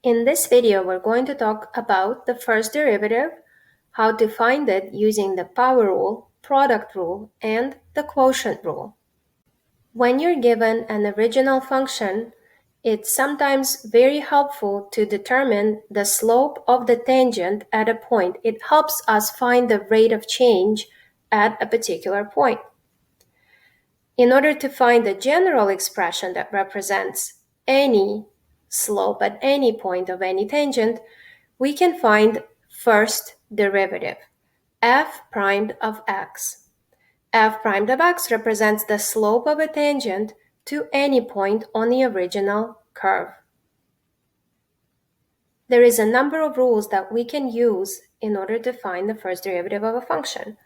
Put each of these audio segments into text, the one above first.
In this video, we're going to talk about the first derivative, how to find it using the power rule, product rule, and the quotient rule. When you're given an original function, it's sometimes very helpful to determine the slope of the tangent at a point. It helps us find the rate of change at a particular point. In order to find the general expression that represents any slope at any point of any tangent, we can find first derivative, f primed of x. F primed of x represents the slope of a tangent to any point on the original curve. There is a number of rules that we can use in order to find the first derivative of a function.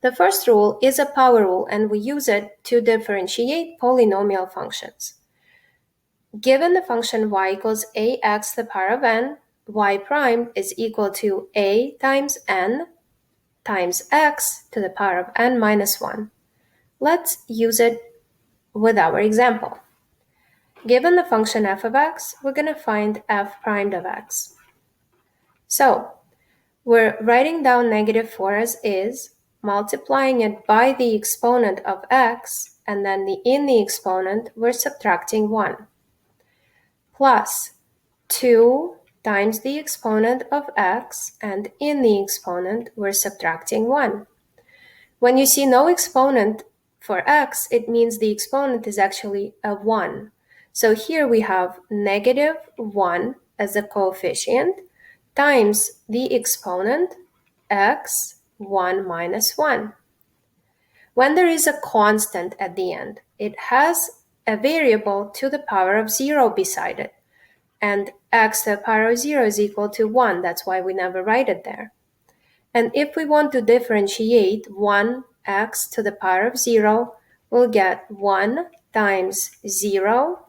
The first rule is a power rule, and we use it to differentiate polynomial functions. Given the function y equals ax to the power of n, y prime is equal to a times n times x to the power of n minus 1. Let's use it with our example. Given the function f of x, we're going to find f primed of x. So we're writing down negative 4 as is, multiplying it by the exponent of x, and then in the exponent, we're subtracting 1, plus 2 times the exponent of x, and in the exponent, we're subtracting 1. When you see no exponent for x, it means the exponent is actually a 1. So here we have negative 1 as a coefficient times the exponent x 1 minus 1. When there is a constant at the end, it has a variable to the power of 0 beside it. And x to the power of 0 is equal to 1. That's why we never write it there. And if we want to differentiate 1x to the power of 0, we'll get 1 times 0,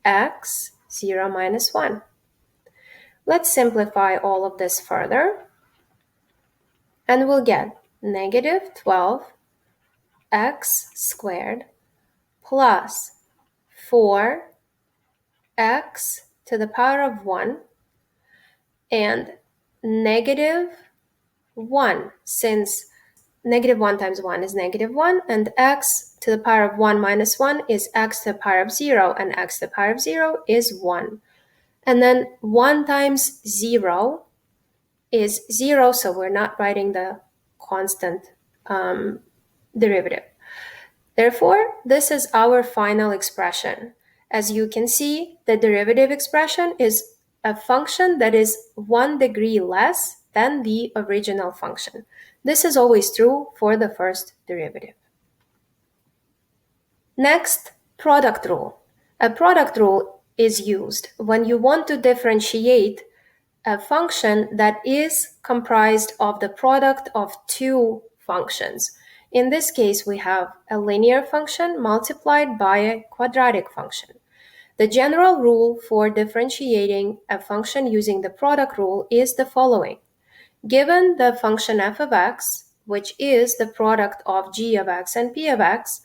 x, 0 minus 1. Let's simplify all of this further. And we'll get negative 12 x squared plus 4 x to the power of 1 and negative 1, since negative 1 times 1 is negative 1, and x to the power of 1 minus 1 is x to the power of 0, and x to the power of 0 is 1. And then 1 times 0 is 0, so we're not writing the constant derivative. Therefore, this is our final expression. As you can see, the derivative expression is a function that is 1 degree less than the original function. This is always true for the first derivative. Next, product rule. A product rule is used when you want to differentiate a function that is comprised of the product of two functions. In this case, we have a linear function multiplied by a quadratic function. The general rule for differentiating a function using the product rule is the following. Given the function f of x, which is the product of g of x and p of x,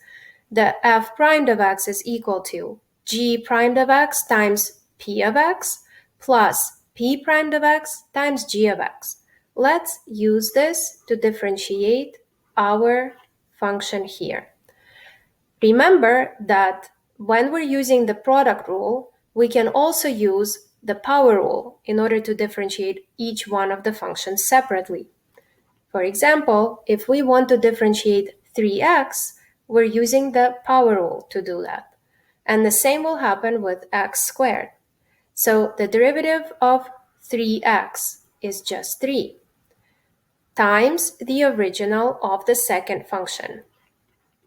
the f primed of x is equal to g primed of x times p of x plus p primed of x times g of x. Let's use this to differentiate our function here. Remember that when we're using the product rule, we can also use the power rule in order to differentiate each one of the functions separately. For example, if we want to differentiate 3x, we're using the power rule to do that. And the same will happen with x squared. So the derivative of 3x is just 3 times the original of the second function,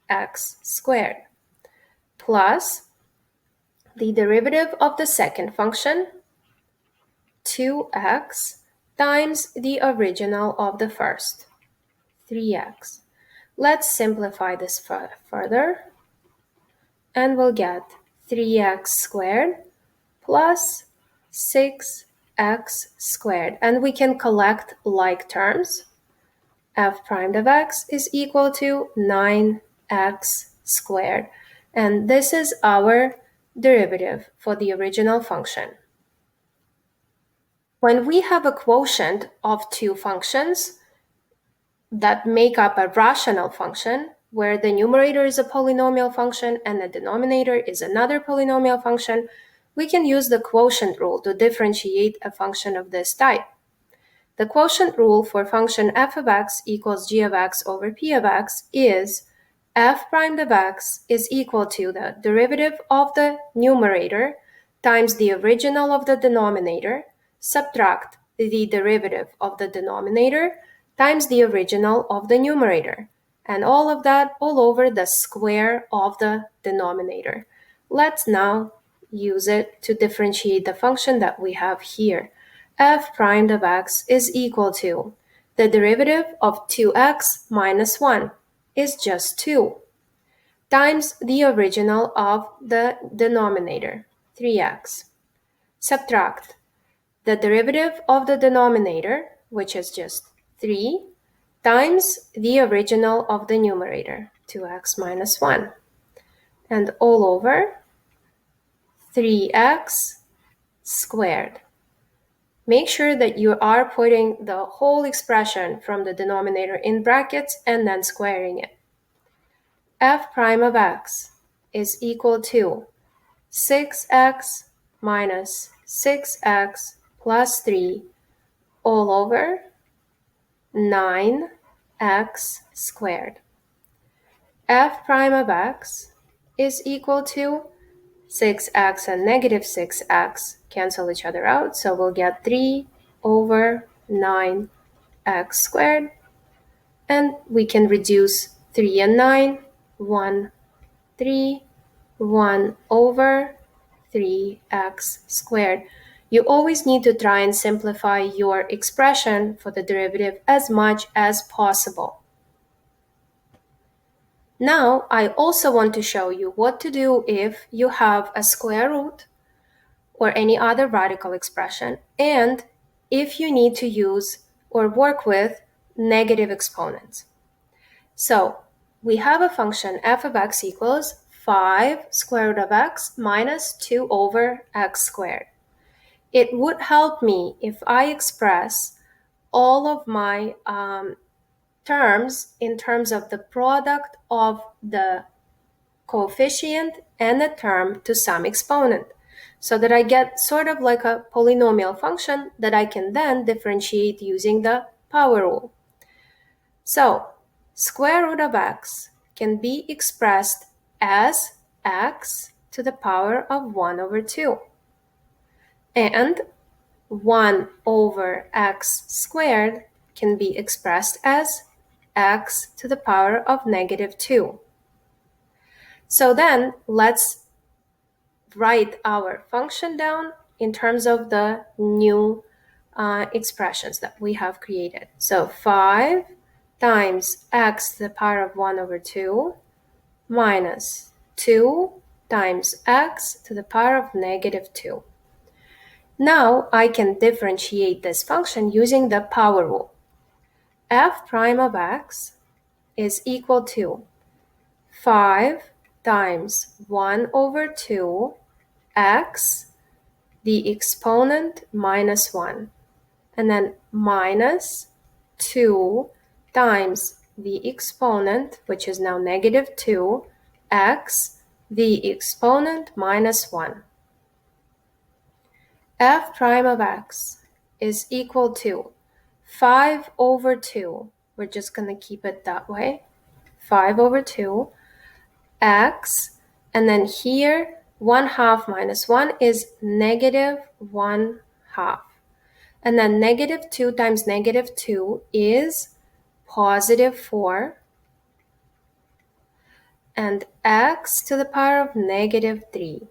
x squared, plus the derivative of the second function, 2x, times the original of the first, 3x. Let's simplify this further, and we'll get 3x squared plus 6x squared. And we can collect like terms. F primed of x is equal to 9x squared. And this is our derivative for the original function. When we have a quotient of two functions that make up a rational function, where the numerator is a polynomial function and the denominator is another polynomial function, we can use the quotient rule to differentiate a function of this type. The quotient rule for function f of x equals g of x over p of x is f prime of x is equal to the derivative of the numerator times the original of the denominator, subtract the derivative of the denominator times the original of the numerator, and all of that all over the square of the denominator. Let's now use it to differentiate the function that we have here. F prime of x is equal to the derivative of 2x minus 1 is just 2 times the original of the denominator, 3x. Subtract the derivative of the denominator, which is just 3, times the original of the numerator, 2x minus 1. And all over 3x squared. Make sure that you are putting the whole expression from the denominator in brackets and then squaring it. F prime of x is equal to 6x minus 6x plus 3 all over 9x squared. F prime of x is equal to 6x and negative 6x cancel each other out, so we'll get 3 over 9x squared, and we can reduce 3 and 9, 1, 3, 1 over 3x squared. You always need to try and simplify your expression for the derivative as much as possible. Now, I also want to show you what to do if you have a square root or any other radical expression, and if you need to use or work with negative exponents. So we have a function f of x equals 5 square root of x minus 2 over x squared. It would help me if I express all of my terms in terms of the product of the coefficient and the term to some exponent, so that I get sort of like a polynomial function that I can then differentiate using the power rule. So square root of x can be expressed as x to the power of 1 over 2. And 1 over x squared can be expressed as x to the power of negative 2. So then let's write our function down in terms of the new expressions that we have created. So 5 times x to the power of 1 over 2 minus 2 times x to the power of negative 2. Now I can differentiate this function using the power rule. F prime of x is equal to 5 times 1 over 2 x, the exponent minus 1, and then minus 2 times the exponent, which is now negative 2, x, the exponent minus 1. F prime of x is equal to 5 over 2. We're just going to keep it that way. 5 over 2 x, and then here 1/2 minus 1 is negative 1/2. And then negative 2 times negative 2 is positive 4. And x to the power of negative 3.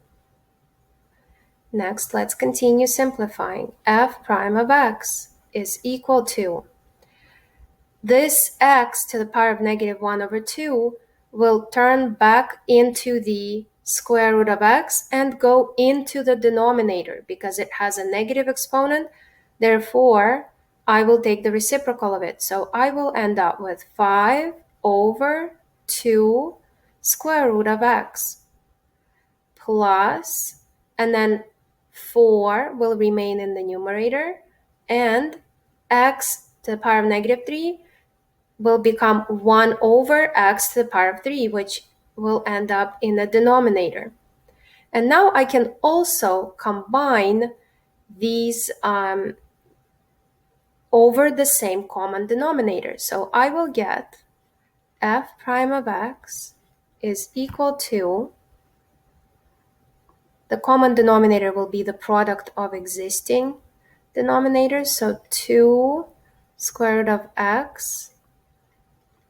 Next, let's continue simplifying. F prime of x is equal to this x to the power of negative 1 over 2 will turn back into the square root of x and go into the denominator because it has a negative exponent. Therefore, I will take the reciprocal of it. So I will end up with 5 over 2 square root of x plus, and then 4 will remain in the numerator, and x to the power of -3 will become 1 over x to the power of 3, which will end up in the denominator. And now I can also combine these over the same common denominator. So I will get f prime of x is equal to, the common denominator will be the product of existing denominators, so 2 square root of x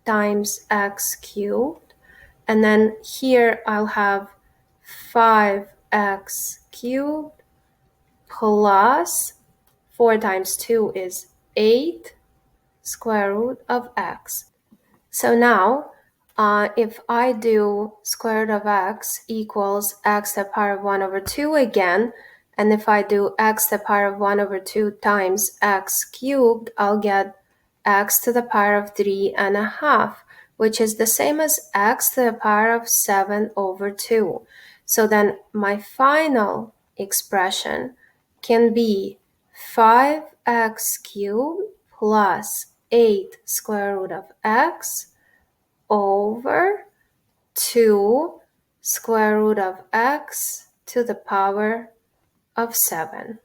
times x cubed, and then here I'll have 5x cubed plus 4 times 2 is 8 square root of x. So now, if I do square root of x equals x to the power of 1 over 2 again, and if I do x to the power of 1 over 2 times x cubed, I'll get x to the power of 3.5, which is the same as x to the power of 7 over 2. So then my final expression can be 5x cubed plus 8 square root of x over 2 square root of x to the power of 7.